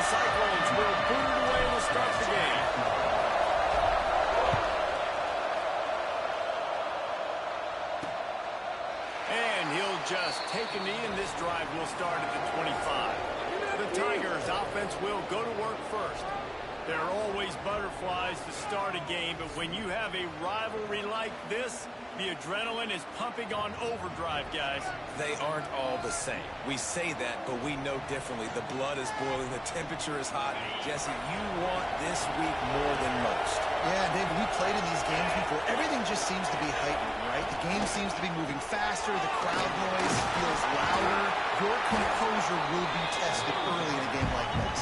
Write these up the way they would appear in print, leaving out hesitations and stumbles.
Cyclones will boot it away to start the game. And he'll just take a knee, and this drive will start at the 25. The Tigers offense will go to work first. There are always butterflies to start a game, but when you have a rivalry like this, the adrenaline is pumping on overdrive, guys. They aren't all the same. We say that, but we know differently. The blood is boiling. The temperature is hot. Jesse, you want this week more than most. Yeah, David, we played in these games before. Everything just seems to be heightened, right? The game seems to be moving faster. The crowd noise feels louder. Your composure will be tested early in a game like this.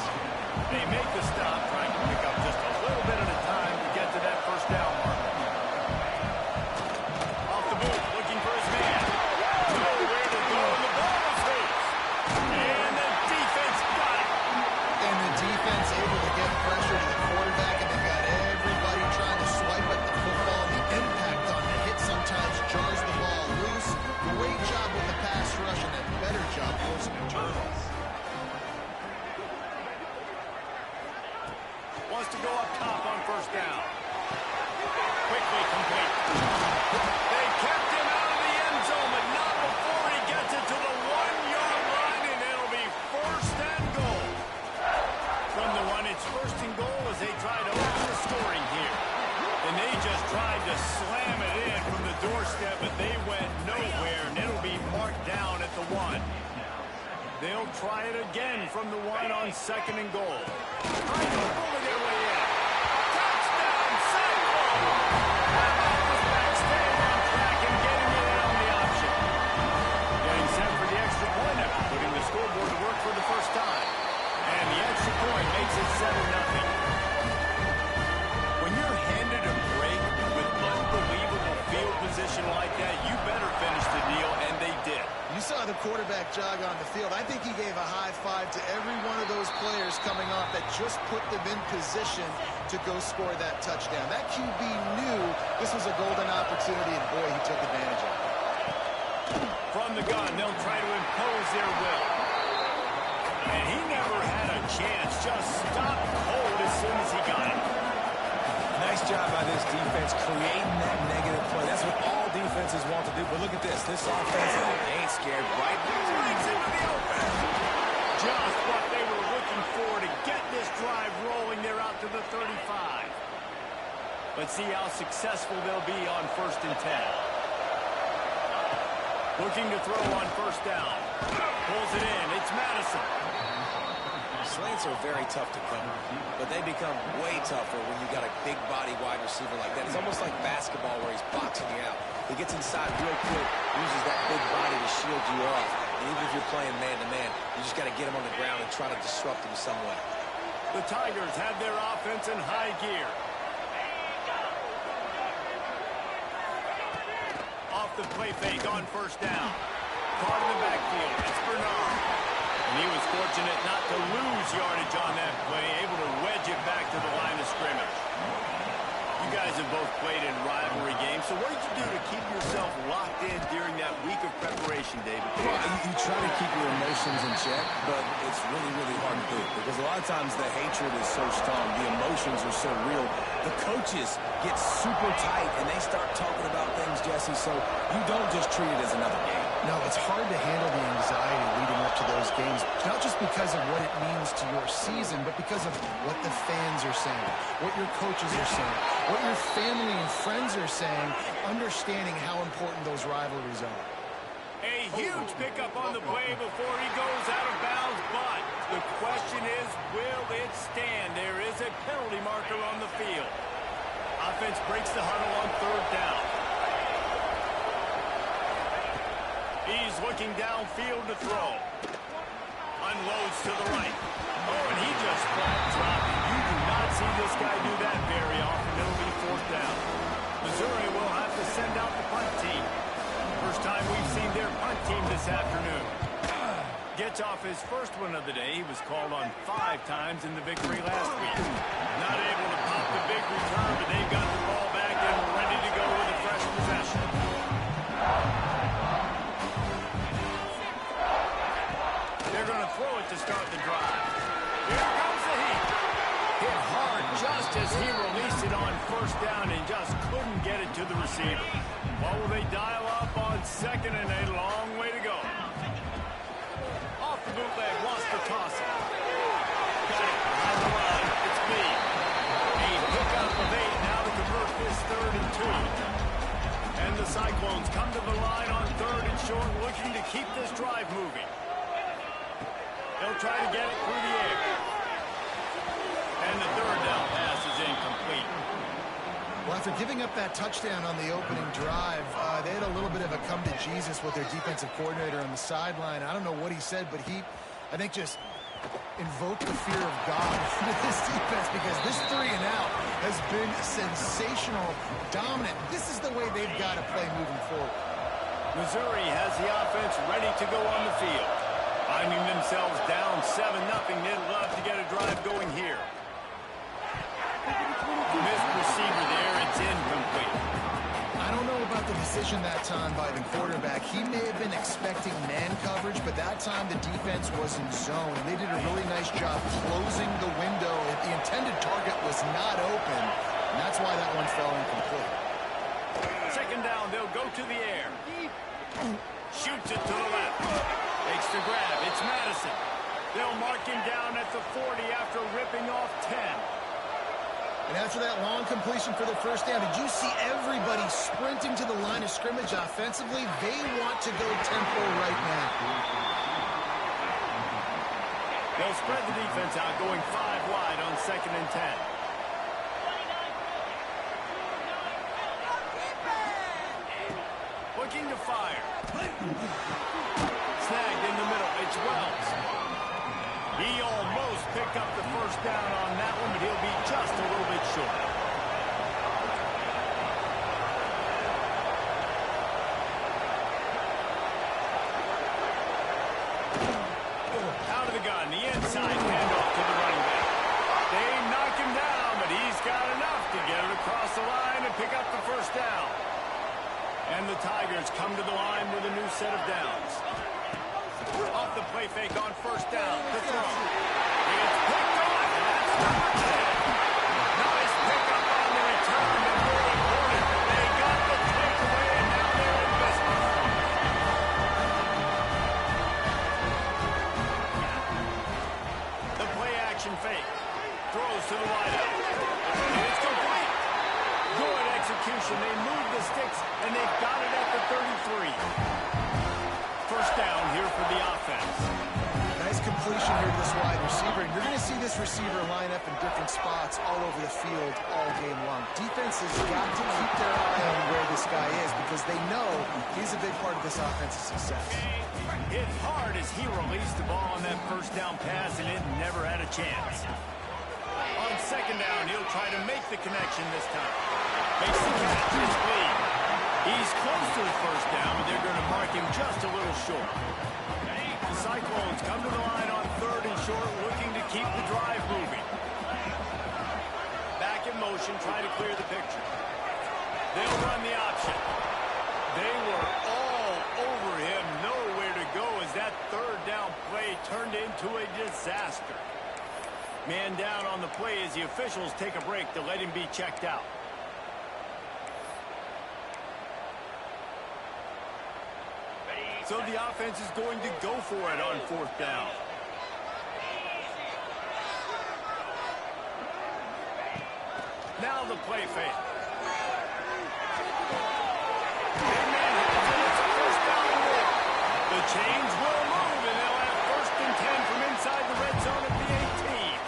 They make the stop, trying to pick up just a little bit at a time to get to that first down mark. Off the boot, looking for his man. Nowhere to go, and the ball is loose. And the defense got it. And the defense able to get pressure to the quarterback, and they got everybody trying to swipe at the football. The impact on the hit sometimes jars the ball loose. Great job with the pass rush, and a better job forcing a turnover. Wants to go up top on first down. Quickly complete. They kept him out of the end zone, but not before he gets it to the 1-yard line, and it'll be first and goal. From the one, it's first and goal as they try to open the scoring here. And they just tried to slam it in from the doorstep, but they went nowhere, and it'll be marked down at the 1. They'll try it again from the 1 on second and goal. Trying to bully their way in. Touchdown, Cyclones! Offense back staying on track and getting it in on the option. Getting set for the extra point after putting the scoreboard to work for the first time. And the extra point makes it 7-0. When you're handed a break with unbelievable field position like that, you better finish the deal, and they did. You saw the quarterback jog on the field. I think he gave a high five to every one of those players coming off that just put them in position to go score that touchdown. That QB knew this was a golden opportunity, and boy, he took advantage of it. From the gun, they'll try to impose their will. And he never had a chance. Just stopped cold as soon as he got it. Nice job by this defense creating that negative play. That's what all defenses want to do. But look at this. This offense, they ain't scared. Right into the open. Just what they were looking for to get this drive rolling. They're out to the 35. Let's see how successful they'll be on first and 10. Looking to throw on first down. Pulls it in. It's Madison. Slants are very tough to cover, but they become way tougher when you got a big body wide receiver like that. It's almost like basketball where he's boxing you out. He gets inside real quick, uses that big body to shield you off. And even if you're playing man-to-man, you just got to get him on the ground and try to disrupt him some way. The Tigers have their offense in high gear. Off the play fake on first down. Caught in the backfield. It's Bernard. And he was fortunate not to lose yardage on that play, able to wedge it back to the line of scrimmage. You guys have both played in rivalry games, so what did you do to keep yourself locked in during that week of preparation, David? Well, you try to keep your emotions in check, but it's really, really hard to do because a lot of times the hatred is so strong, the emotions are so real. The coaches get super tight, and they start talking about things, Jesse, so you don't just treat it as another game. No, it's hard to handle the anxiety leading up to those games, not just because of what it means to your season, but because of what the fans are saying, what your coaches are saying, what your family and friends are saying, understanding how important those rivalries are. A huge pickup on the play before he goes out of bounds, but the question is, will it stand? There is a penalty marker on the field. Offense breaks the huddle on third down. He's looking downfield to throw. Unloads to the right. Oh, and he just flat dropped it. You do not see this guy do that very often. It'll be fourth down. Missouri will have to send out the punt team. First time we've seen their punt team this afternoon. Gets off his first one of the day. He was called on 5 times in the victory last week. Not able to pop the big return, but they've got the ball back and ready to go with a fresh possession. They're going to throw it to start the drive. Here comes missed as he released it on first down and just couldn't get it to the receiver. What will they dial up on second and a long way to go? Off the bootleg, wants to toss it. Got it behind the line. It's me. A pickup of 8 now to convert this 3rd and 2. And the Cyclones come to the line on 3rd and short, looking to keep this drive moving. They'll try to get it through the air. And the 3rd down pass is incomplete. Well, after giving up that touchdown on the opening drive, they had a little bit of a come to Jesus with their defensive coordinator on the sideline. I don't know what he said, but he, I think, just invoked the fear of God into this defense, because this 3 and out has been sensational, dominant. This is the way they've got to play moving forward. Missouri has the offense ready to go on the field. Finding themselves down 7-0, they'd love to get a drive going here. Missed receiver there, it's incomplete. I don't know about the decision that time by the quarterback. He may have been expecting man coverage, but that time the defense was in zone. They did a really nice job closing the window. The intended target was not open, and that's why that one fell incomplete. Second down, they'll go to the air. Shoots it to the left. Takes the grab, it's Madison. They'll mark him down at the 40 after ripping off 10. And after that long completion for the first down, did you see everybody sprinting to the line of scrimmage offensively? They want to go tempo right now. They'll spread the defense out, going 5 wide on 2nd and 10. Looking to fire. Snagged in the middle. It's Wells. He almost picked up the first down on that one, but he'll be just a little bit short. Out of the gun, the inside handoff to the running back. They knock him down, but he's got enough to get it across the line and pick up the first down. And the Tigers come to the line with a new set of downs. Off the play fake on first down. The throw. It's picked off, and that's number 10. Nice pickup on the return, and more important, they got the takeaway, and now they're in business. The play action fake. Throws to the wideout. And it's complete. Good execution. They move the sticks, and they've got it at the 33. First down here for the offense. Nice completion here to this wide receiver. And you're going to see this receiver line up in different spots all over the field all game long. Defense has got to keep their eye on where this guy is, because they know he's a big part of this offense's success. Hit hard as he released the ball on that first down pass, and it never had a chance. On second down, he'll try to make the connection this time. Makes the catch. It's lead. He's close to the first down, but they're going to mark him just a little short. The Cyclones come to the line on 3rd and short, looking to keep the drive moving. Back in motion, try to clear the picture. They'll run the option. They were all over him, nowhere to go, as that 3rd down play turned into a disaster. Man down on the play as the officials take a break to let him be checked out. So the offense is going to go for it on 4th down. Now the play fake. It's a first down and more. The chains will move, and they'll have 1st and 10 from inside the red zone at the 18.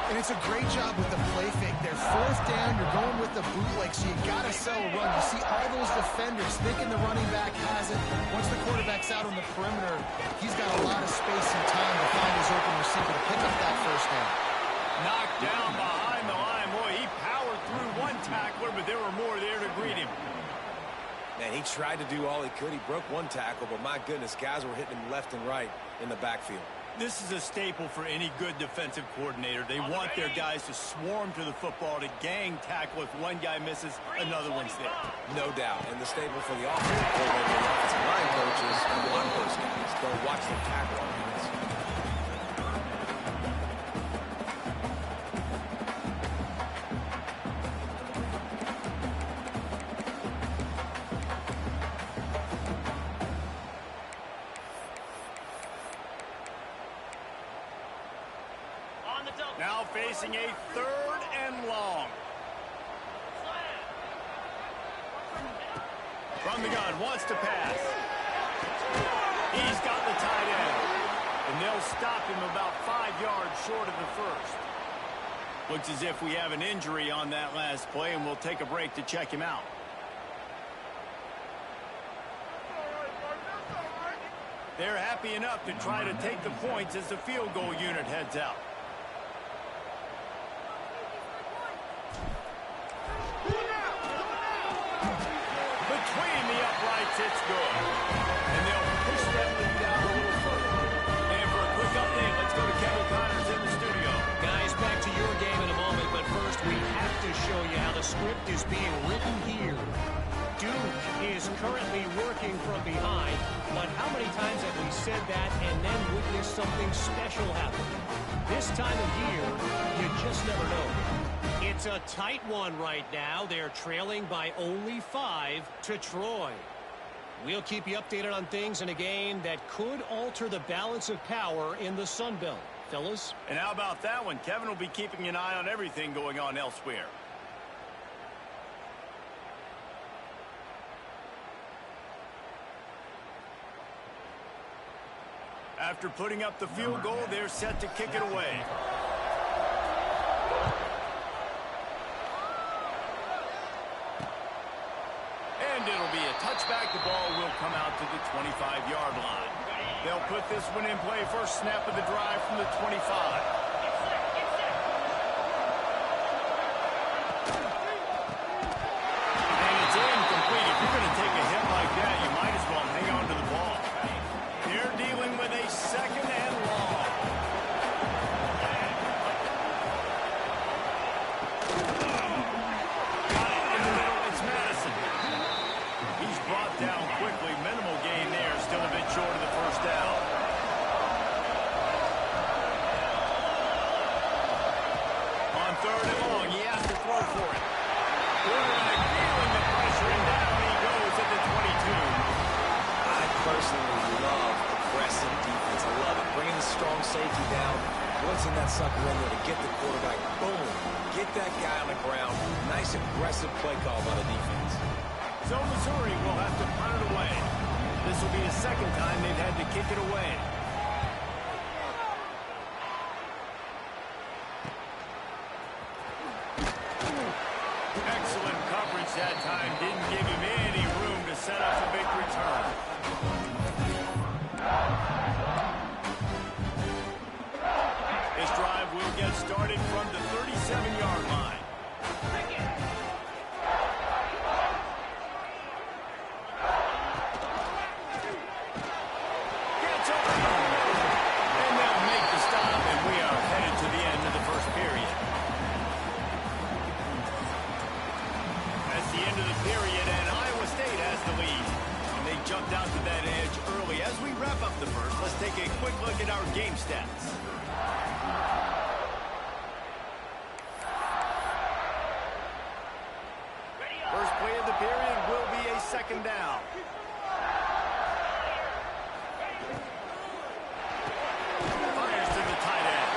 And it's a great job with the play fake there. 4th down, you're going with the bootleg, so you got to sell a run. You see all those defenders thinking the running back has it. Once the quarterback's out on the perimeter, he's got a lot of space and time to find his open receiver to pick up that first down. Knocked down behind the line. Boy, he powered through one tackler, but there were more there to greet him. Man, he tried to do all he could. He broke one tackle, but my goodness, guys were hitting him left and right in the backfield. This is a staple for any good defensive coordinator. They want their guys to swarm to the football, to gang tackle. If one guy misses, another one's there. No doubt. And the staple for the offensive coordinator and the offensive line coaches and one those guys. Don't watch them tackle on guys. Now facing a 3rd and long. From the gun, wants to pass. He's got the tight end. And they'll stop him about 5 yards short of the first. Looks as if we have an injury on that last play, and we'll take a break to check him out. They're happy enough to try to take the points as the field goal unit heads out. Between the uprights, it's good. And they'll push that lead out a little further. And for a quick update, let's go to Kevin Connors in the studio. Guys, back to your game in a moment, but first we have to show you how the script is being written here. Duke is currently working from behind, but how many times have we said that and then witnessed something special happen? This time of year, you just never know. It's a tight one right now. They're trailing by only 5 to Troy. We'll keep you updated on things in a game that could alter the balance of power in the Sun Belt. Fellas? And how about that one? Kevin will be keeping an eye on everything going on elsewhere. After putting up the field goal, they're set to kick it away. And it'll be a touchback. The ball will come out to the 25-yard line. They'll put this one in play. First snap of the drive from the 25. And it's incomplete. If you're going to take a hit like that, you might as well hang on to the ball. They're dealing with a 2nd and long. Got it in the middle. It's Madison. He's brought down quickly. Minimal gain there. Still a bit short of the first down. On 3rd and long, he has to throw for it. Quarterback feeling the pressure, and down he goes at the 22. I personally love aggressive defense. I love it. Bringing the strong safety down, blitzing that sucker in there to get the quarterback. Boom. Get that guy on the ground. Nice aggressive play call by the defense. So Missouri will have to punt it away. This will be the 2nd time they've had to kick it away. Excellent coverage that time. Didn't give him any room to set up a big return. This drive will get started from the 37-yard line. Gets over the middle. And they'll make the stop, and we are headed to the end of the first period. That's the end of the period, and Iowa State has the lead. And they jumped out to that edge early. As we wrap up the first, let's take a quick look at our game stats. First play of the period will be a 2nd down. Fires to the tight end.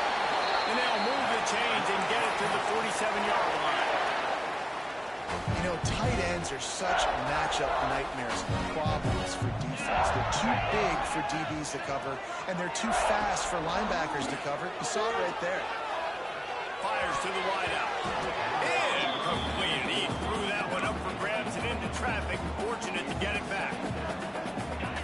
And they'll move the chains and get it to the 47-yard line. You know, tight ends are such matchup nightmares and problems for defense. They're too big for DBs to cover, and they're too fast for linebackers to cover. You saw it right there. Fires to the wideout. Incomplete. He threw that one up for grabs and into traffic. Fortunate to get it back.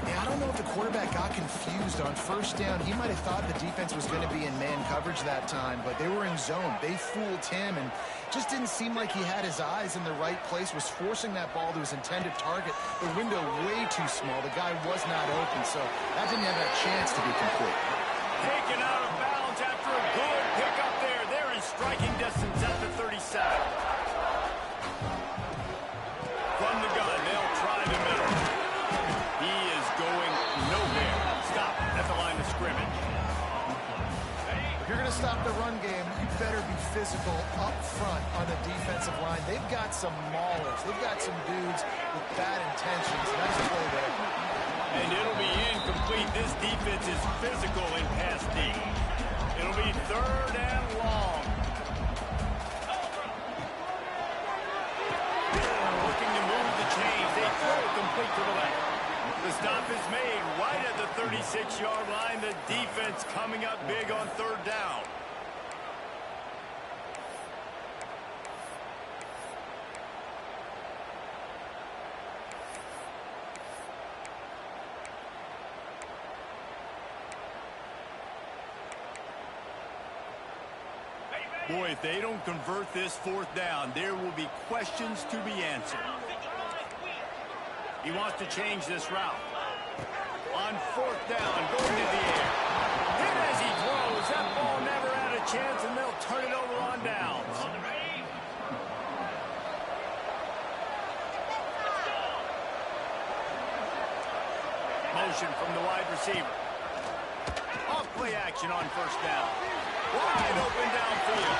Yeah, I don't know if the quarterback got confused on 1st down. He might have thought the defense was going to be in man coverage that time, but they were in zone. They fooled him, and just didn't seem like he had his eyes in the right place, was forcing that ball to his intended target. The window way too small. The guy was not open, so that didn't have that chance to be complete. Taken out of bounds after a good pickup there. They're in striking distance at the 37. From the gun, they'll try the middle. He is going nowhere. Stop at the line of scrimmage. If you're going to stop the run game, you better be physical up front on the defensive line. They've got some maulers. They've got some dudes with bad intentions. Nice play there. And it'll be incomplete. This defense is physical in pass D. It'll be 3rd and long. 36-yard line. The defense coming up big on third down. Boy, if they don't convert this fourth down, there will be questions to be answered. He wants to change this route. On fourth down, going to the air. Hit as he throws. That ball never had a chance, and they'll turn it over on downs. Motion from the wide receiver. Off play action on first down. Wide open downfield.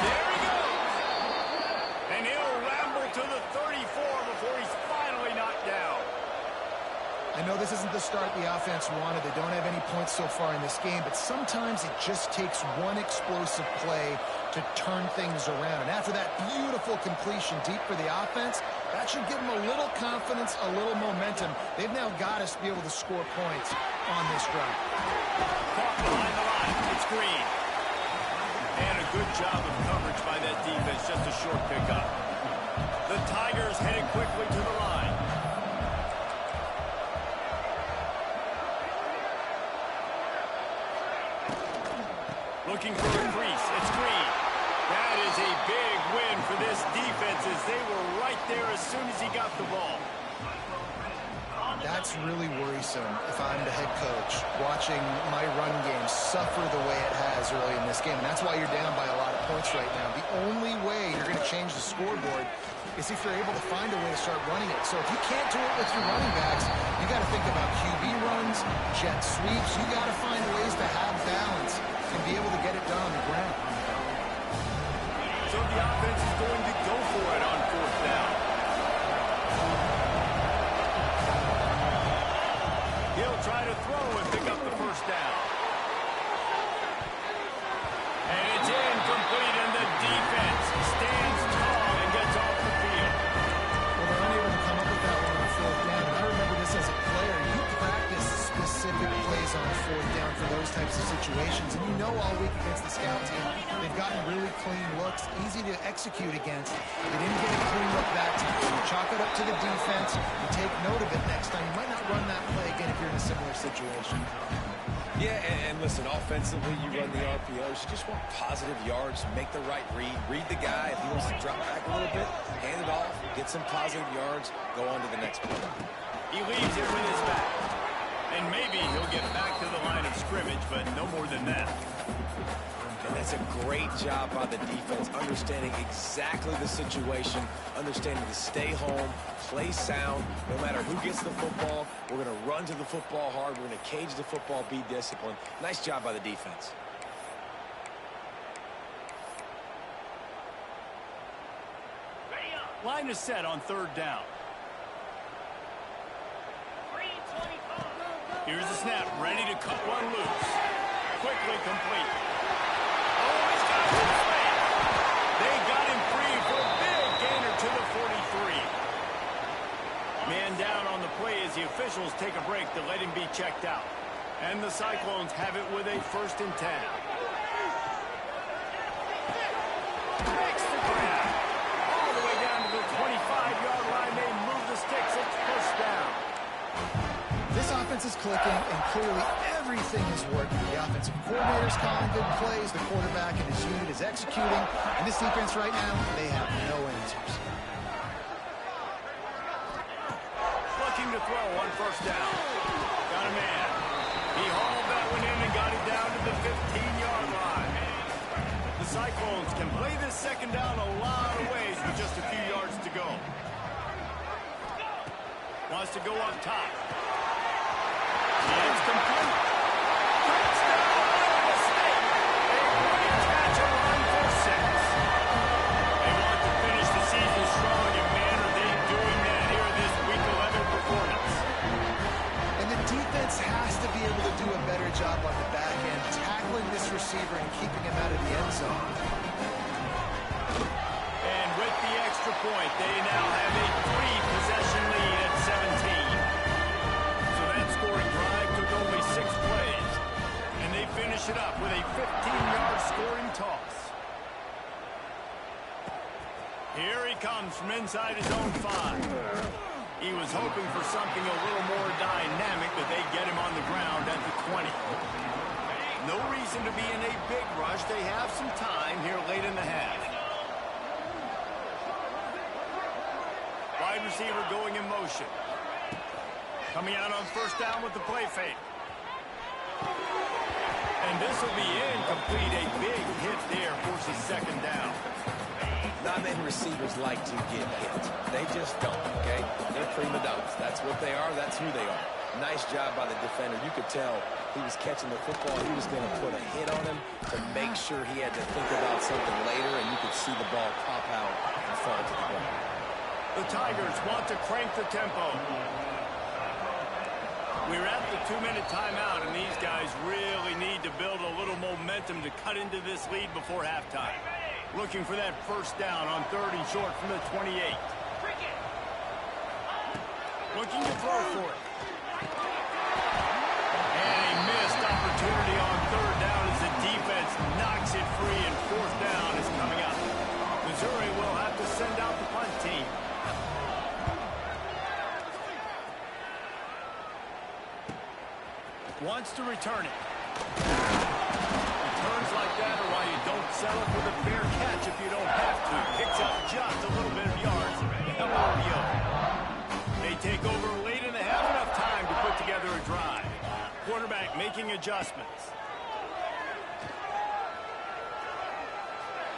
There he goes. And he'll ramble to the 34 before he's finally knocked down. I know this isn't the start the offense wanted. They don't have any points so far in this game, but sometimes it just takes one explosive play to turn things around. And after that beautiful completion deep for the offense, that should give them a little confidence, a little momentum. They've now got to be able to score points on this drive. Caught behind the line. It's Green. And a good job of coverage by that defense. Just a short pickup. The Tigers heading quickly to the line. Looking for a crease. It's Green. That is a big win for this defense as they were right there as soon as he got the ball. That's really worrisome if I'm the head coach, watching my run game suffer the way it has early in this game. And that's why you're down by a lot of points right now. The only way you're going to change the scoreboard is if you're able to find a way to start running it. So if you can't do it with your running backs, you got to think about QB runs, jet sweeps. You got to find ways to have balance and be able to get it done on the ground. So the offense is going to go for it on fourth down. He'll try to throw and pick up the first down. And it's incomplete, and the defense stands tall and gets off the field. Well, they're unable to come up with that one on fourth down. And I remember this as a player. You practice specific plays on fourth down for those types of situations. And you know all week against the scout team, they've gotten really clean looks, easy to execute against. They didn't get a clean look that time. So you chalk it up to the defense. You take note of it next time. You might not run that play again if you're in a similar situation. Yeah, and listen, offensively, you run the RPOs. You just want positive yards, make the right read the guy. If he wants to drop back a little bit, hand it off, get some positive yards, go on to the next play. He leaves it with his back. And maybe he'll get back to the line of scrimmage, but no more than that. And that's a great job by the defense, understanding exactly the situation, understanding to stay home, play sound. No matter who gets the football, we're going to run to the football hard. We're going to cage the football, be disciplined. Nice job by the defense. Line is set on third down. Here's the snap, ready to cut one loose. Quickly complete. Oh, he's got it. They got him free for a big gainer to the 43. Man down on the play as the officials take a break to let him be checked out. And the Cyclones have it with a 1st and 10. Makes the grab. All the way down to the 25-yard line. They move the sticks. It's first down. This offense is clicking, and clearly everything is working. The offensive coordinator's calling good plays. The quarterback and his unit is executing. And this defense right now, they have no answers. Looking to throw on first down. Got a man. He hauled that one in and got it down to the 15-yard line. The Cyclones can play this second down a lot of ways with just a few yards to go. Wants to go up top. It's complete. Touchdown by mistake. A great catch and run for 6. They want to finish the season strong, and man, are they doing that here in this Week 11 performance. And the defense has to be able to do a better job on the back end, tackling this receiver and keeping him out of the end zone. And with the extra point, they now have a 3-possession lead at 17. So that scoring drive took only only 6 plays. And they finish it up with a 15-yard scoring toss. Here he comes from inside his own 5. He was hoping for something a little more dynamic, but they get him on the ground at the 20. No reason to be in a big rush. They have some time here late in the half. Wide receiver going in motion. Coming out on first down with the play fake. And this will be incomplete. A big hit there forces second down. Not many receivers like to get hit. They just don't, okay? They're prima donnas. That's what they are. That's who they are. Nice job by the defender. You could tell he was catching the football. He was going to put a hit on him to make sure he had to think about something later, and you could see the ball pop out and fall to the ground. The Tigers want to crank the tempo. We're at the 2-minute timeout, and these guys really need to build a little momentum to cut into this lead before halftime. Looking for that first down on 3rd and short from the 28. Looking to throw for it. And a missed opportunity on 3rd down as the defense knocks it free, and 4th down is coming up. Missouri will have to send out the punt team. Wants to return it. Returns like that are why you don't settle for the fair catch if you don't have to. Picks up just a little bit of yards. They take over late and they have enough time to put together a drive. Quarterback making adjustments.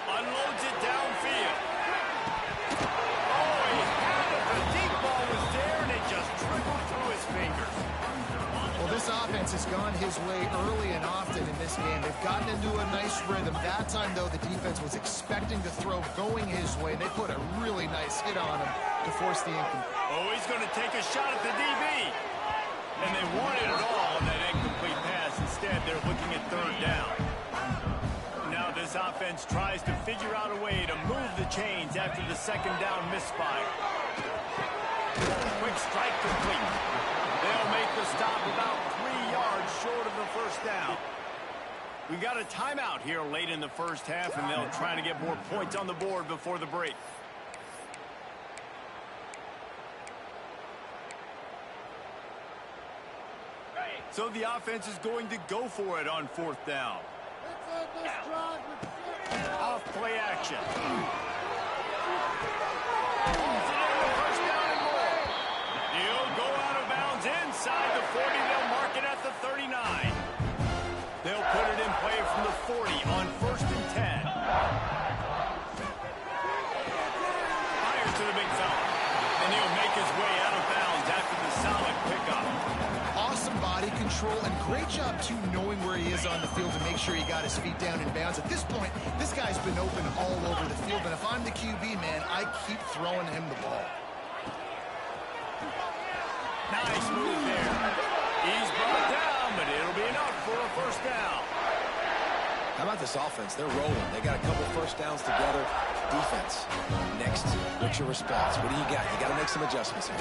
Unloads it downfield. Oh, he had it. The deep ball was there and it just trickled through his fingers. Well, this offense has gone his way early and often in this game. They've gotten into a nice rhythm. That time, though, the defense was expecting to throw going his way. They put a really nice hit on him to force the incomplete. Oh, he's going to take a shot at the DB. And they wanted it all on that incomplete pass. Instead, they're looking at 3rd down. Now this offense tries to figure out a way to move the chains after the 2nd down misfire. Quick strike complete. They'll make the stop about 3 yards short of the first down. We got a timeout here late in the first half, and they'll try to get more points on the board before the break. So the offense is going to go for it on 4th down. Off play action. He'll go out of bounds inside the 40. They'll mark it at the 39. They'll put it in play from the 40 on 1st and 10. Fires to the big fella. And he'll make his way out of bounds after the solid pickup. Awesome body control and great job, too, knowing where he is on the field to make sure he got his feet down in bounds. At this point, this guy's been open all over the field, and if I'm the QB, man, I keep throwing him the ball. Nice move there. He's brought down, but it'll be enough for a first down. How about this offense? They're rolling. They got a couple first downs together. Defense. Next, what's your response? What do you got? You got to make some adjustments here.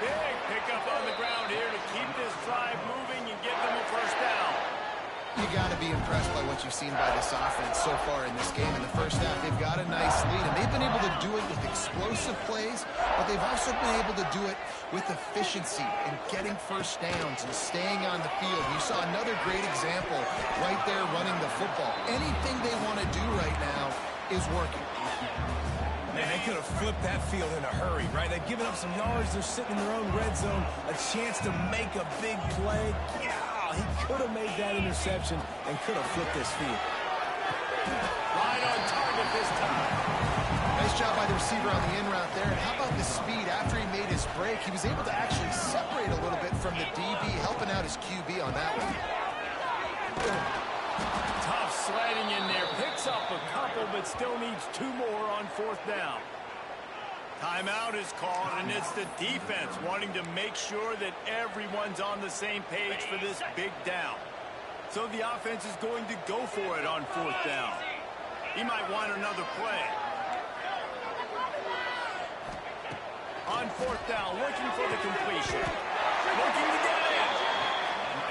Big pickup on the ground here to keep this drive moving and give them a first down. You got to be impressed by what you've seen by this offense so far in this game. In the first half, they've got a nice lead, and they've been able to do it with explosive plays, but they've also been able to do it with efficiency and getting first downs and staying on the field. You saw another great example right there running the football. Anything they want to do right now is working. Man, they could have flipped that field in a hurry, right? They've given up some yards. They're sitting in their own red zone. A chance to make a big play. Yeah, he could have made that interception and could have flipped this field. Right on target this time. Nice job by the receiver on the in route there. And how about the speed? After he made his break, he was able to actually separate a little bit from the DB, helping out his QB on that one. Tough sliding in there. Picks up a couple, but still needs 2 more on 4th down. Timeout is called, and it's the defense wanting to make sure that everyone's on the same page for this big down. So the offense is going to go for it on 4th down. He might want another play. On 4th down, looking for the completion. Looking to get in.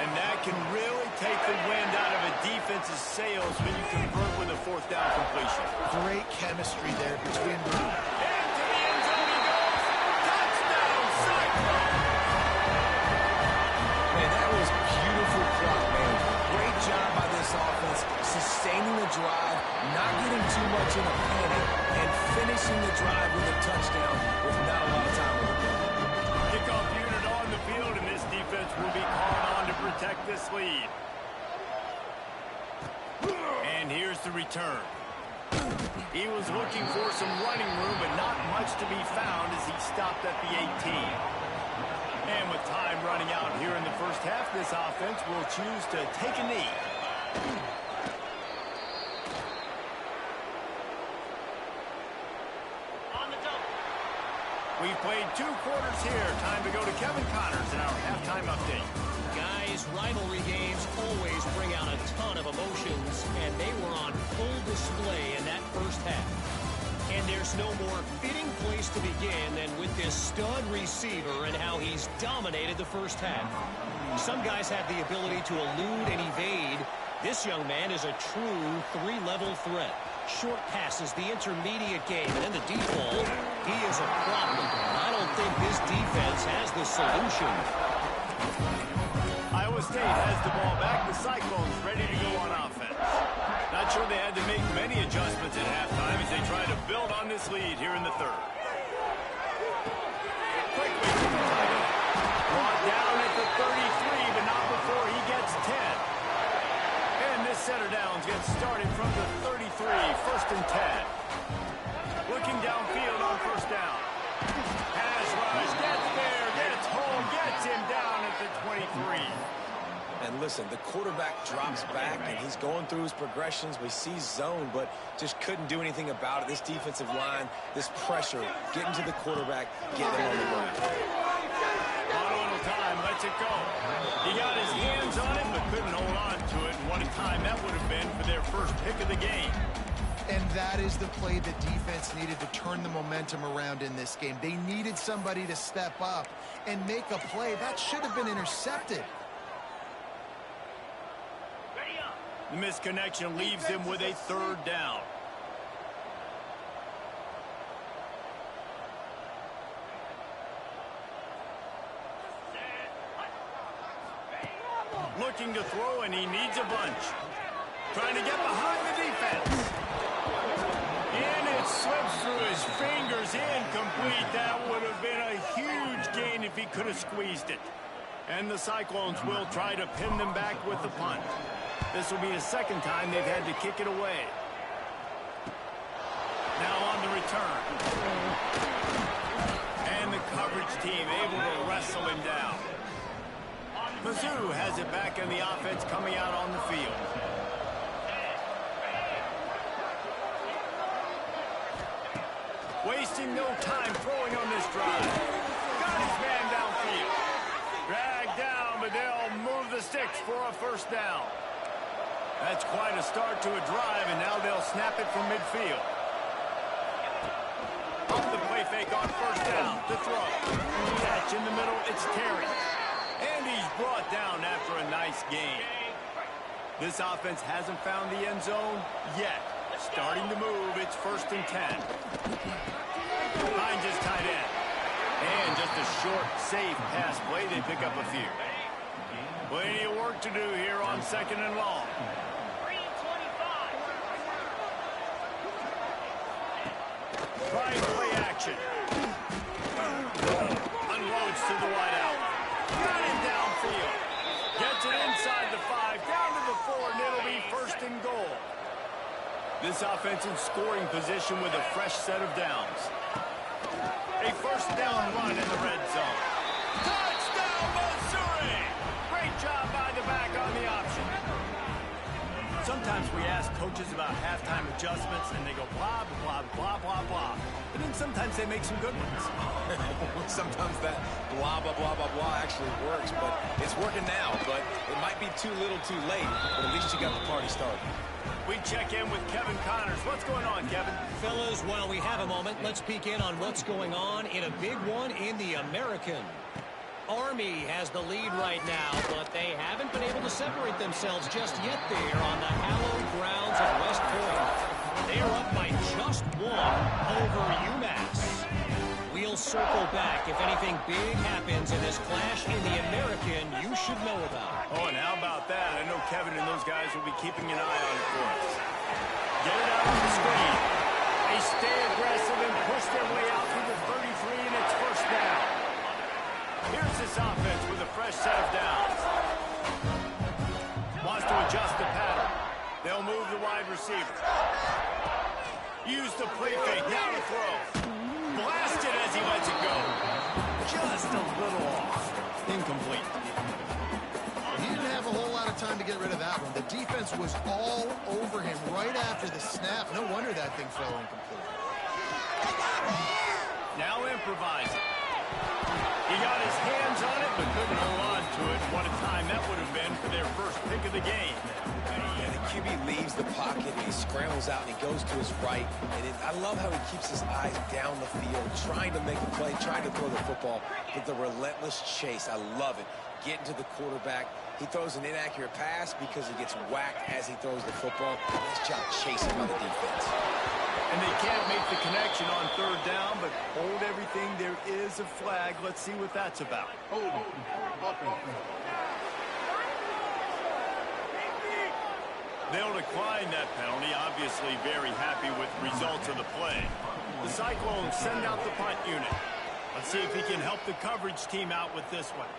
And that can really take the wind out of a defense's sails when you convert with a fourth down completion. Great chemistry there between the... Into the end zone he goes. Touchdown, Cyclones! Man, that was beautiful clock management. Great job by this offense, sustaining the drive, not getting too much in a panic, and finishing the drive with a touchdown with not a lot of time on the clock. Kickoff unit on the field, and this defense will be called on to protect this lead. And here's the return. He was looking for some running room, but not much to be found as he stopped at the 18. And with time running out here in the first half, this offense will choose to take a knee. We've played 2 quarters here. Time to go to Kevin Connors in our halftime update. Guys, rivalry games always bring out a ton of emotions, and they were on full display in that first half. And there's no more fitting place to begin than with this stud receiver and how he's dominated the first half. Some guys have the ability to elude and evade. This young man is a true 3-level threat. Short passes, the intermediate game, and then the deep ball. He is a problem. I don't think this defense has the solution. Iowa State has the ball back. The Cyclones ready to go on offense. Not sure they had to make many adjustments at halftime as they try to build on this lead here in the third. Quickly to the tight end. Brought down at the 33, but not before he gets 10. And this setter downs gets started from the 33, 1st and 10. Looking downfield on first down. Pass rush, gets there, gets home, gets him down at the 23. And listen, the quarterback drops back, and he's going through his progressions. We see zone, but just couldn't do anything about it. This defensive line, this pressure, getting to the quarterback, getting him on the ground. Auto time, lets it go. He got his hands on it, but couldn't hold on to it. And what a time that would have been for their first pick of the game. And that is the play the defense needed to turn the momentum around in this game. They needed somebody to step up and make a play. That should have been intercepted. The misconnection leaves him with a 3rd down. Looking to throw, and he needs a bunch. Trying to get behind the defense. And it slips through his fingers, incomplete. That would have been a huge gain if he could have squeezed it. And the Cyclones will try to pin them back with the punt. This will be the 2nd time they've had to kick it away. Now on the return. And the coverage team able to wrestle him down. Mizzou has it back in the offense coming out on the field. Wasting no time throwing on this drive. Got his man downfield. Dragged down, but they'll move the sticks for a 1st down. That's quite a start to a drive, and now they'll snap it from midfield. Off the play fake on 1st down to throw. Catch in the middle, it's Terry. And he's brought down after a nice gain. This offense hasn't found the end zone yet. Starting to move, it's 1st and 10. Finds his tight end. And just a short, safe pass play, they pick up a few. Plenty of work to do here on 2nd and long. Trying play action. Unloads to the wideout. Got him downfield. Gets it inside the 5, down to the 4, and it'll be 1st and goal. This offense in scoring position with a fresh set of downs. A 1st down run in the red zone. Touchdown, Missouri! Great job by the back on the option. Sometimes we ask coaches about halftime adjustments, and they go blah, blah, blah, blah, blah. But then sometimes they make some good ones. Sometimes that blah, blah, blah, blah, blah actually works, but it's working now. But it might be too little too late, but at least you got the party started. We check in with Kevin Connors. What's going on, Kevin? Fellas, while we have a moment, let's peek in on what's going on in a big one in the American. Army has the lead right now, but they haven't been able to separate themselves just yet there on the hallowed grounds of West Point. They are up by just one over UMass. We'll circle back if anything big happens in this clash in the American you should know about. Oh, and how about that? I know Kevin and those guys will be keeping an eye on it for us. Get it out on the screen. They stay aggressive and push their way out through the 33, and it's first down. Here's this offense with a fresh set of downs. Wants to adjust the pattern. They'll move the wide receiver. Use the play fake. Now to throw. Blasted as he lets it go. Just a little off. Incomplete. He didn't have a whole lot of time to get rid of that one. The defense was all over him right after the snap. No wonder that thing fell incomplete. Now improvising. He got his hands on it, but couldn't hold on to it. What a time that would have been for their first pick of the game. Yeah, the QB leaves the pocket, and he scrambles out, and he goes to his right. And I love how he keeps his eyes down the field, trying to make a play, trying to throw the football, but the relentless chase, I love it. Getting to the quarterback. He throws an inaccurate pass because he gets whacked as he throws the football. Nice job chasing by the defense. And they can't make the connection on third down, but hold everything. There is a flag. Let's see what that's about. They'll decline that penalty. Obviously very happy with the results of the play. The Cyclones send out the punt unit. Let's see if he can help the coverage team out with this one.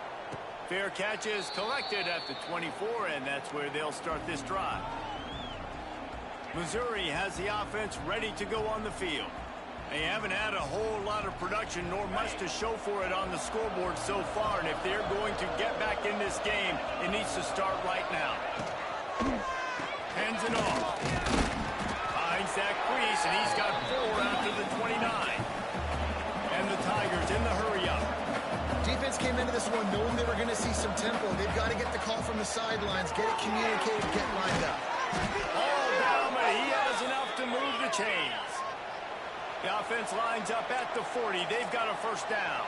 Fair catch is collected at the 24, and that's where they'll start this drive. Missouri has the offense ready to go on the field. They haven't had a whole lot of production nor much to show for it on the scoreboard so far, and if they're going to get back in this game, it needs to start right now. Hands it off. Finds that crease, and he's got 4 after the 29. And the Tigers in the hurry-up. Defense came into this one knowing they were going to see some tempo. They've got to get the call from the sidelines, get it communicated, get lined up. All down, but he has enough to move the chains. The offense lines up at the 40. They've got a first down.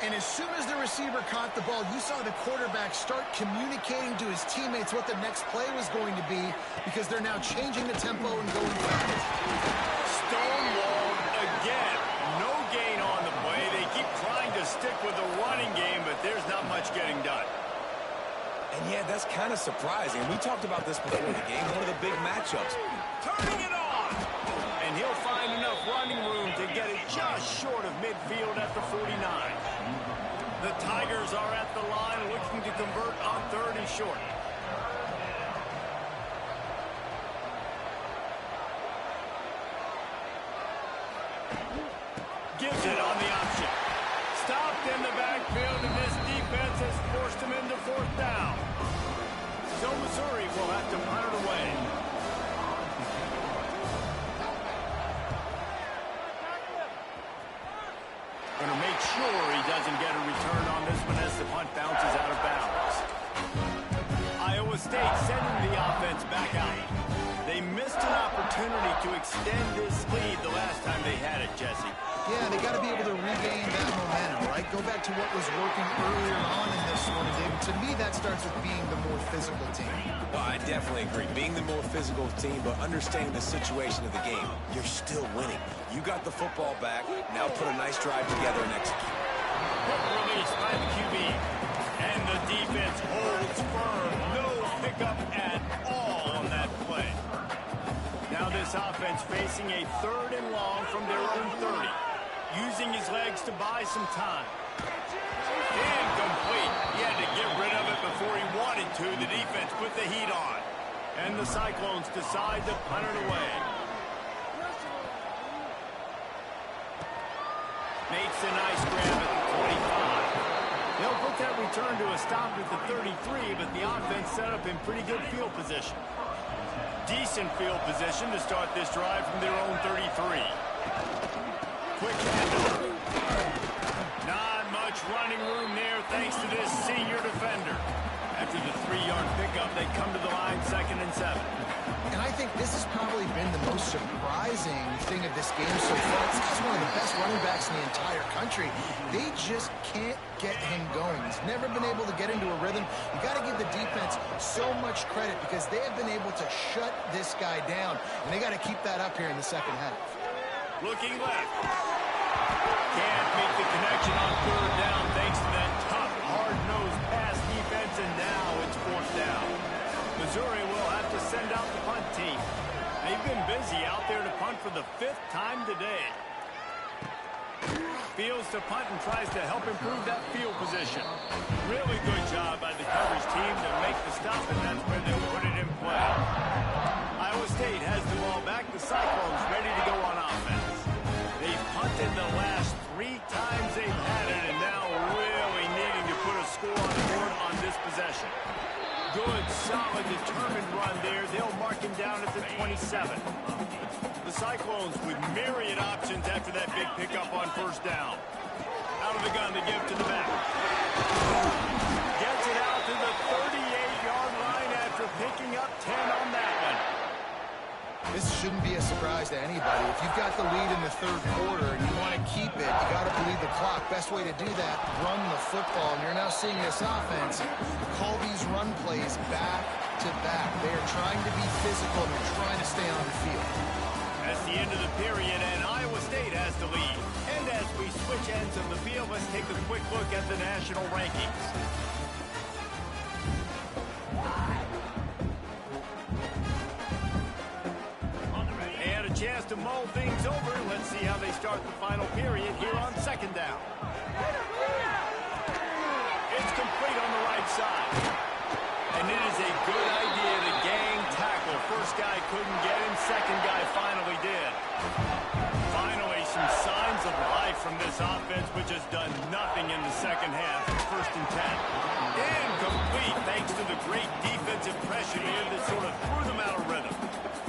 And as soon as the receiver caught the ball, you saw the quarterback start communicating to his teammates what the next play was going to be because they're now changing the tempo and going fast. Stonewalled again. No gain on the play. They keep trying to stick with the running game, but there's not much getting done. And yeah, that's kind of surprising. We talked about this before the game, one of the big matchups. Turning it on! And he'll find enough running room to get it just short of midfield at the 49. The Tigers are at the line looking to convert on third and short. Gives it on the option. Stopped in the backfield, and this defense has forced him into fourth down. So Missouri will have to punt it away. Going to make sure he doesn't get a return on this one as the punt bounces out of bounds. Iowa State sending the offense back out. They missed an opportunity to extend this lead the last time they had it, Jesse. Yeah, they got to be able to regain that momentum, right? Go back to what was working earlier on in this one. And to me, that starts with being the more physical team. Well, I definitely agree. Being the more physical team, but understanding the situation of the game, you're still winning. You got the football back. Now put a nice drive together and execute. Quick release by the QB. And the defense holds firm. No pickup at all on that play. Now this offense facing a third and long from their own 30. Using his legs to buy some time. Incomplete. He had to get rid of it before he wanted to. The defense put the heat on. And the Cyclones decide to punt it away. Makes a nice grab at the 25. They'll put that return to a stop at the 33, but the offense set up in pretty good field position. Decent field position to start this drive from their own 33. Quick handoff. Not much running room there thanks to this senior defender. After the 3-yard pickup, they come to the line 2nd and 7. And I think this has probably been the most surprising thing of this game so far. This guy's one of the best running backs in the entire country. They just can't get him going. He's never been able to get into a rhythm. You got to give the defense so much credit because they have been able to shut this guy down, and they got to keep that up here in the second half. Looking left. Can't make the connection on third down thanks to that tough, hard-nosed pass defense, and now it's fourth down. Missouri will have to send out the punt team. They've been busy out there to punt for the 5th time today. Fields to punt and tries to help improve that field position. Really good job by the coverage team to make the stop, and that's where they put it in play. Iowa State has the ball back. The Cyclones ready to go on offense. They've punted the last 3 times they've had it, and now really needing to put a score on the board on this possession. Good, solid, determined run there. They'll mark him down at the 27. The Cyclones with myriad options after that big pickup on first down. Out of the gun to give to the back. Gets it out to the 38-yard line after picking up 10 on that one. This shouldn't be a surprise to anybody. If you've got the lead in the third quarter and you want to keep it, you got to bleed the clock. Best way to do that, run the football. And you're now seeing this offense call these run plays back to back. They are trying to be physical and they're trying to stay on the field. That's the end of the period, and Iowa State has the lead. And as we switch ends of the field, let's take a quick look at the national rankings. And a chance to mull things over. Let's see how they start the final period here on second down. It's complete on the right side. And it is a good idea to gang tackle. First guy couldn't get him. Second guy finally did. Finally, some signs of life from this offense, which has done nothing in the second half. First and 10. Incomplete, thanks to the great defensive pressure here that sort of threw them out of rhythm.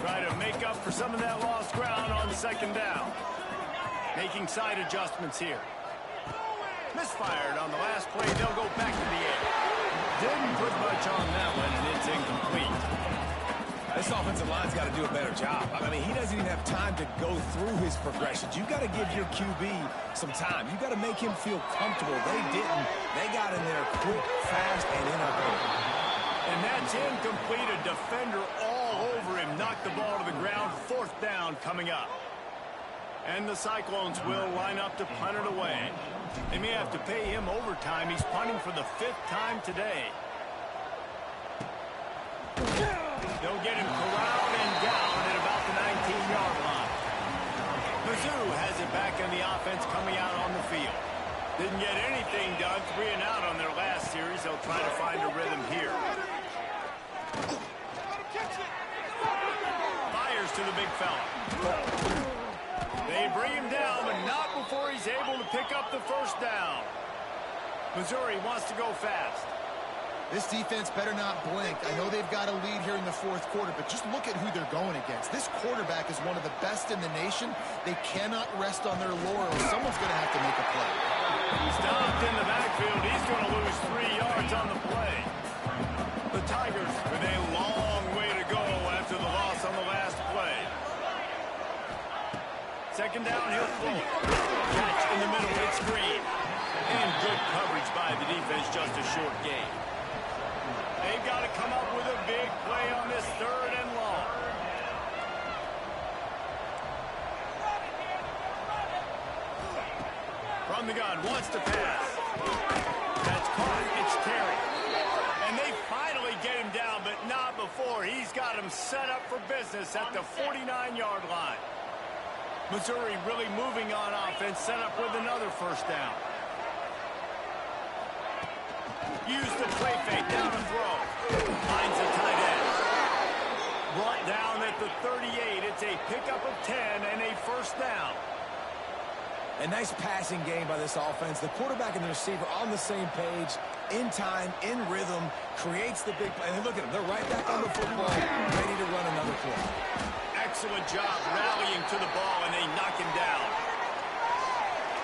Try to make up for some of that lost ground on second down. Making side adjustments here. Misfired on the last play. They'll go back to the air. Didn't put much on that one, and it's incomplete. This offensive line's got to do a better job. I mean, he doesn't even have time to go through his progressions. You've got to give your QB some time. You've got to make him feel comfortable. They didn't. They got in there quick, fast, and in a hurry. And that's incomplete. A defender all over him. Knocked the ball to the ground. Fourth down coming up. And the Cyclones will line up to punt it away. They may have to pay him overtime. He's punting for the 5th time today. They'll get him corralled and down at about the 19-yard line. Mizzou has it back in the offense coming out on the field. Didn't get anything done. 3 and out on their last series. They'll try to find a rhythm here. Fires to the big fella. They bring him down, but not before he's able to pick up the first down. Missouri wants to go fast. This defense better not blink. I know they've got a lead here in the fourth quarter, but just look at who they're going against. This quarterback is one of the best in the nation. They cannot rest on their laurels. Someone's going to have to make a play. Stopped in the backfield. He's going to lose 3 yards on the play. The Tigers with a long way to go after the loss on the last play. Second down, he'll throw it. Catch in the middle, it's Green. And good coverage by the defense, just a short gain. They've got to come up with a big play on this 3rd and long. From the gun, wants to pass. That's caught, it's Terry. And they finally get him down, but not before. He's got him set up for business at the 49-yard line. Missouri really moving on offense, set up with another first down. Use the play fake, down and throw. Finds the tight end. Brought down at the 38. It's a pickup of 10 and a first down. A nice passing game by this offense. The quarterback and the receiver on the same page, in time, in rhythm, creates the big play. And look at them. They're right back on the football, ready to run another play. Excellent job rallying to the ball, and they knock him down.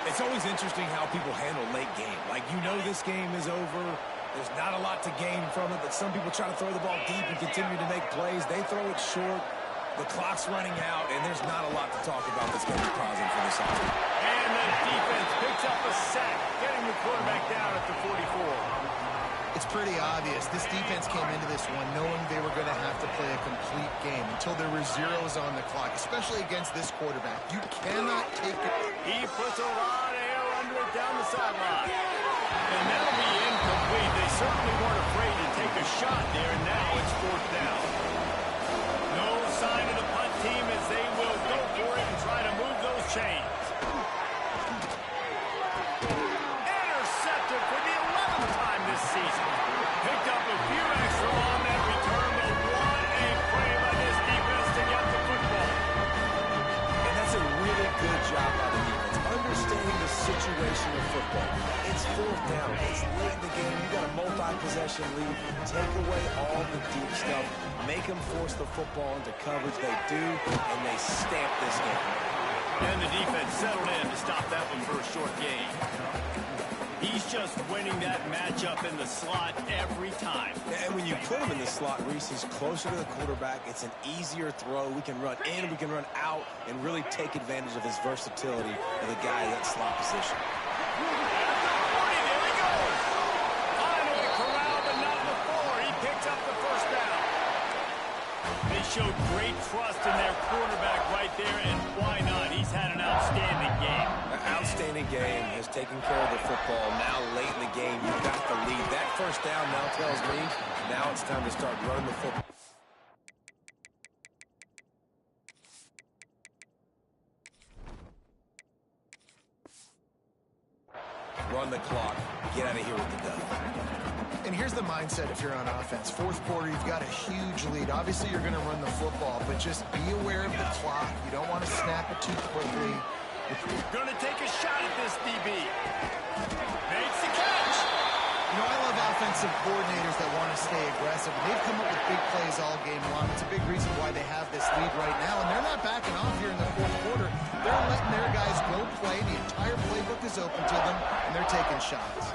It's always interesting how people handle late game. Like, you know this game is over. There's not a lot to gain from it, but some people try to throw the ball deep and continue to make plays. They throw it short. The clock's running out, and there's not a lot to talk about that's going to be positive for this offense. And the defense picks up a sack, getting the quarterback down at the 44. It's pretty obvious. This defense came into this one knowing they were going to have to play a complete game until there were zeros on the clock, especially against this quarterback. You cannot take it. He puts a lot of air under it down the sideline. And that'll be incomplete. They certainly weren't afraid to take a shot there, and now it's fourth down. No sign of the punt team as they will go for it and try to move those chains. Intercepted for the 11th time this season. Picked up a few extra on that return, but what a play by this defense to get the football. And that's a really good job by the defense, understanding the situation of football. It's fourth down. It's late in the game. You got a multi-possession lead. Take away all the deep stuff. Make them force the football into coverage. They do, and they stamp this game. And the defense settled in to stop that one for a short gain. He's just winning that matchup in the slot every time. And when you put him in the slot, Reese, he's closer to the quarterback. It's an easier throw. We can run in, we can run out, and really take advantage of his versatility of the guy in that slot position. There he goes. Finally corralled, but not before. He picks up the first down. They showed great trust in their quarterback right there, and why not? He's had an outstanding game. An outstanding game, has taken care of the football. Now late in the game, you've got the lead. That first down now tells me now it's time to start running the football. Run the clock. Get out of here with the dub. And here's the mindset if you're on offense. Fourth quarter, you've got a huge lead. Obviously, you're going to run the football, but just be aware of the clock. You don't want to snap it too quickly. Going to take a shot at this DB. Makes the catch. You know, I love offensive coordinators that want to stay aggressive. They've come up with big plays all game long. It's a big reason why they have this lead right now, and they're not backing off here in the fourth quarter. They're letting their guys go play. The entire playbook is open to them, and they're taking shots.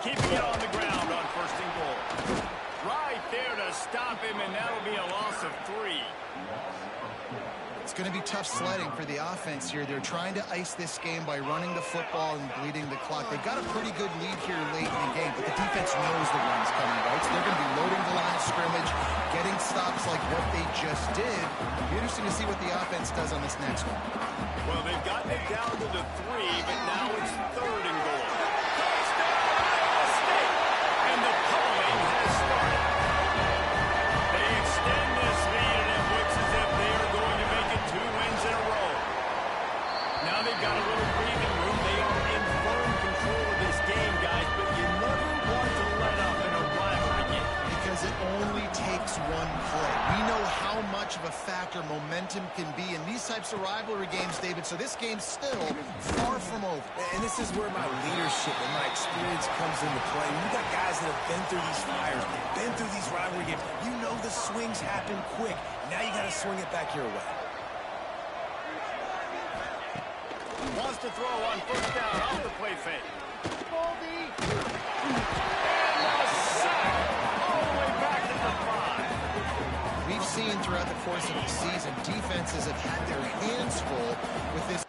Keeping it on the ground on first and goal. Right there to stop him, and that'll be a loss of 3. It's going to be tough sledding for the offense here. They're trying to ice this game by running the football and bleeding the clock. They've got a pretty good lead here late in the game, but the defense knows the run's coming, right? So they're going to be loading the line of scrimmage, getting stops like what they just did. It'll be interesting to see what the offense does on this next one. Well, they've gotten it down to the 3, but now it's third and goal. Touchdown, Iowa State! And the pulling has started. They extend this lead, and it looks as if they are going to make it 2 wins in a row. Now they've got a little breathing room. They are in firm control of this game, guys, but you never want to let up in a rivalry game. Because it only takes one play. We know how much of a factor momentum can be in these types of rivalry games, David, so this game's still far from over. And this is where my leadership and my experience comes into play. You got guys that have been through these fires, been through these rivalry games. You know the swings happen quick. Now you got to swing it back your way. Wants to throw on first down off the play fake. And a sack all the way back to the 5. We've seen throughout the course of the season, defenses have had their hands full with this.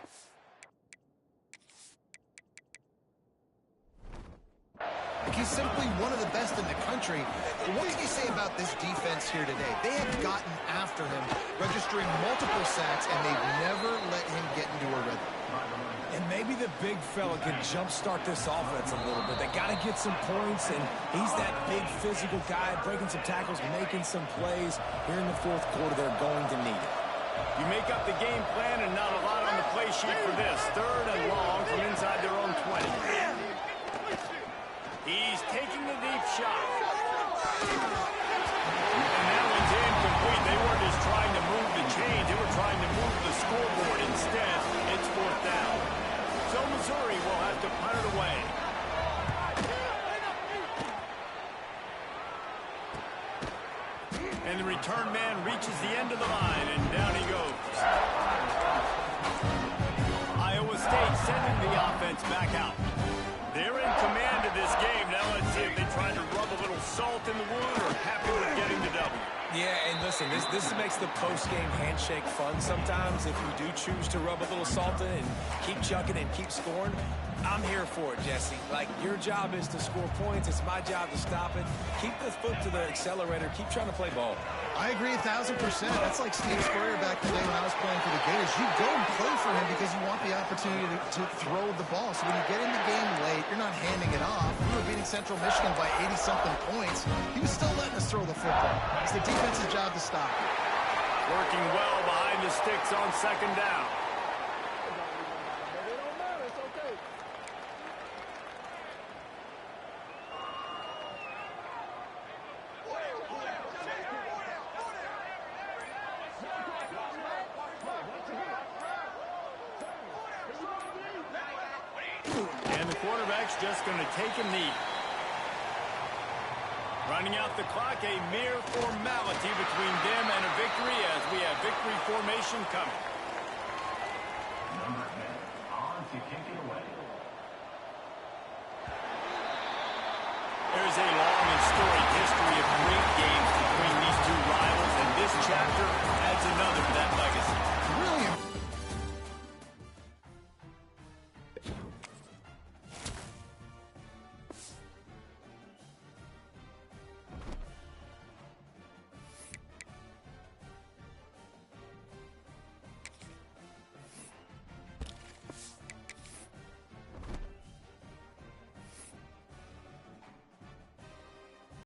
He's simply one of the best in the country. But what can you say about this defense here today? They have gotten after him, registering multiple sacks, and they've never let him get into a rhythm. And maybe the big fella can jumpstart this offense a little bit. They got to get some points, and he's that big physical guy, breaking some tackles, making some plays. Here in the fourth quarter, they're going to need it. You make up the game plan and not a lot on the play sheet for this. Third and long from inside their own 20. He's taking the deep shot. And that one's incomplete. They weren't just trying to move the chains. They were trying to move the scoreboard. Instead, it's fourth down. So Missouri will have to punt it away. And the return man reaches the end of the line, and down he goes. Iowa State sending the offense back out. They're in command of this game. Now let's see if they try to rub a little salt in the wound or happy with getting the W. Yeah, and listen, this makes the post-game handshake fun sometimes if you do choose to rub a little salt in and keep chucking and keep scoring. I'm here for it, Jesse. Like, your job is to score points. It's my job to stop it. Keep the foot to the accelerator. Keep trying to play ball. I agree 1,000%. That's like Steve Spurrier back in the day when I was playing for the Gators. You go and play for him because you want the opportunity to throw the ball. So when you get in the game late, you're not handing it off. We were beating Central Michigan by 80-something points. He was still letting us throw the football. It's the defense's job to stop it. Working well behind the sticks on second down. And the quarterback's just going to take a knee. Running out the clock, a mere formality between them and a victory as we have victory formation coming. Number 10 on to kick it away. There's a long and storied history of great games between these two rivals, and this chapter adds another to that legacy.